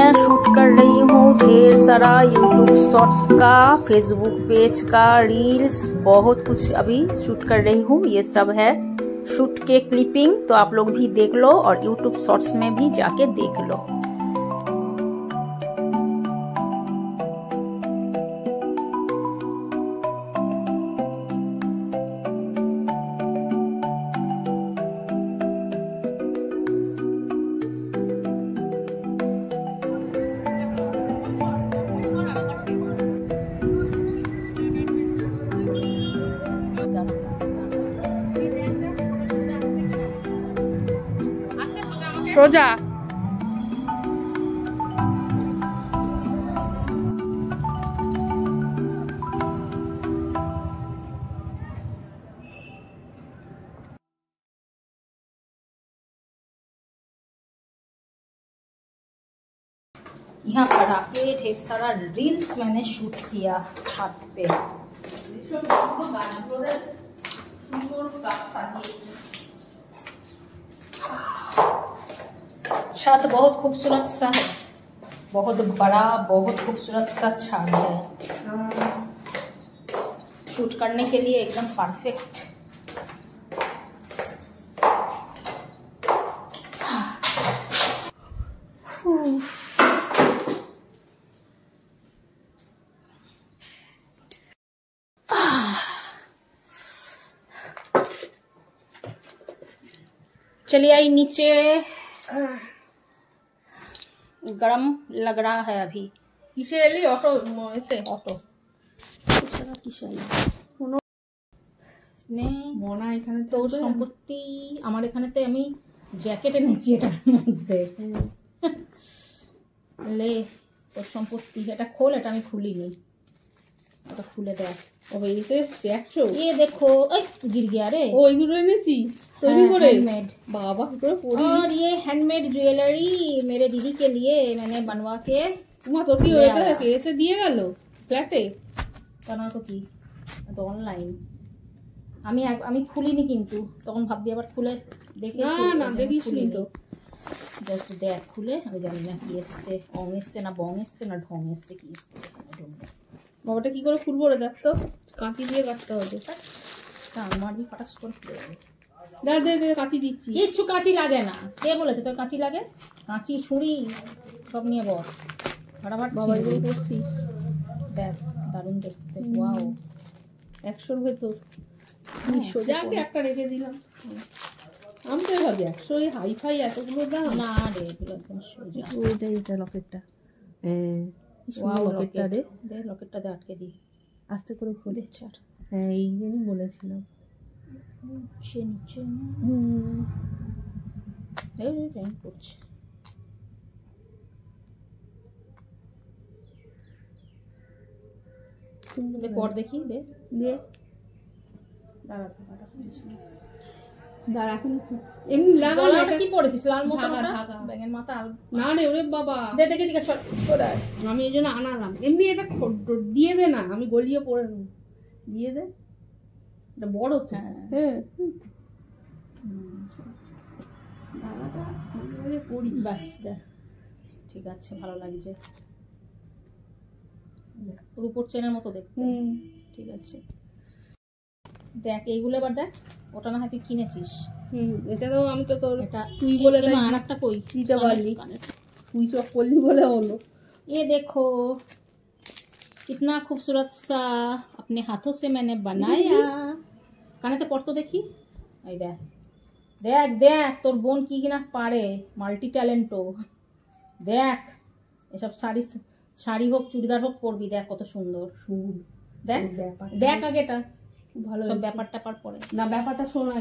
मैं शूट कर रही हूँ ढेर सारा यूट्यूब शॉर्ट्स का, फेसबुक पेज का, रील्स, बहुत कुछ अभी शूट कर रही हूँ। ये सब है शूट के क्लिपिंग, तो आप लोग भी देख लो और यूट्यूब शॉर्ट्स में भी जाके देख लो। সোজা यहाँ पर आके ढेर सारा रील्स मैंने शूट किया छत पे। छत बहुत खूबसूरत सा है, बहुत बड़ा, बहुत खूबसूरत सा छत है, शूट करने के लिए एकदम परफेक्ट। चलिए आई नीचे, गरम लग रहा है अभी। কিসে এলি? অটো এতে অটো কিসে মনা এখানে তো সম্পত্তি আমার এখানেতে আমি জ্যাকেট এনেছি এটার মধ্যে। লে তোর সম্পত্তি, এটা খোল, এটা আমি খুলিনি, এটা খুলে দেখ। ওই এতে 100 ये देखो, गिर गया रे। ও এগুলো এনেছি তৈরি করে हैंडमेड। বাবা পুরো পরি। और ये हैंडमेड ज्वेलरी मेरे दीदी के लिए मैंने बनवा के। তোমা তো কি ওটা এতে দিয়ে গেল ফ্ল্যাটে? কেন তো কি, তো অনলাইন। আমি খুলিনি কিন্তু, তখন ভাববি আবার খুলে দেখেছি। না দেখিসনি তো। জাস্ট দেখ খুলে, আমি জানি না কি এসছে, অং এসছে না বং এসছে না ঢং এসছে, কি এসছে। বাবাটা কি করে খুলবো রে? দেখ তো, কাঁচি দিয়ে কাটতে হবে। মারবি ফাটাস করে খুলে যাবে। দে কাঁচি দিচ্ছি। কিচ্ছু কাঁচি লাগে না, কে বলেছে তোর কাঁচি লাগে? কাঁচি ছুরি সব নিয়ে বস, ফাটাফাট। বাবা এগুলো করছিস? দেখ দারুণ দেখতে, ওয়াও। 100-র ভেতর সোজাকে একটা রেখে দিলাম। আমি তো ভাবি 100 হাই ফাই এতগুলো দাম। না রে, এগুলো একদম সোজা। এটা লকেটটা, ওয়াও লকেটটা রে, দে লকেটটা দে, আটকে দি, আস্তে করে খুলে দে ছাড়। হ্যাঁ এই জন্যই বলেছিলাম। সে নিচে ব্যাংক করছে। দে পর দেখি, দে দাঁড়া এখন এমনি লাগা না। কি পড়েছিস লাল মতো? ব্যাঙের মাথা না রে, ওরে বাবা দে দেখে দিকে সরাই। আমি এই জন্য আনালাম। এমনি এটা দিয়ে দে না, আমি গলিয়ে পড়ে নেব। দিয়ে দে, এটা বড় তো। হ্যাঁ ব্যাস দেখ, ঠিক আছে, ভালো লাগছে, রূপোর চেনের মতো দেখতে। ঠিক আছে দেখ এইগুলো এবার দেখ। ওটা না হয় তুই কিনেছিস। এটা তো আমি তো তোর এটা তুই বলে আর একটা কই দিতে পারলি, তুই সব করলি বলে হলো। ये देखो कितना खूबसूरत सा अपने हाथों से मैंने बनाया। কানে তো পড়তো দেখি, এই দেখ দেখ দেখ তোর বোন কি কিনা পারে, মাল্টি ট্যালেন্টো। দেখ এসব শাড়ি হোক চুড়িদার হোক পরবি, দেখ কত সুন্দর সুর। দেখ দেখ আগে এটা ভালো, সব ব্যাপার ট্যাপার পরে না, ব্যাপারটা শোনা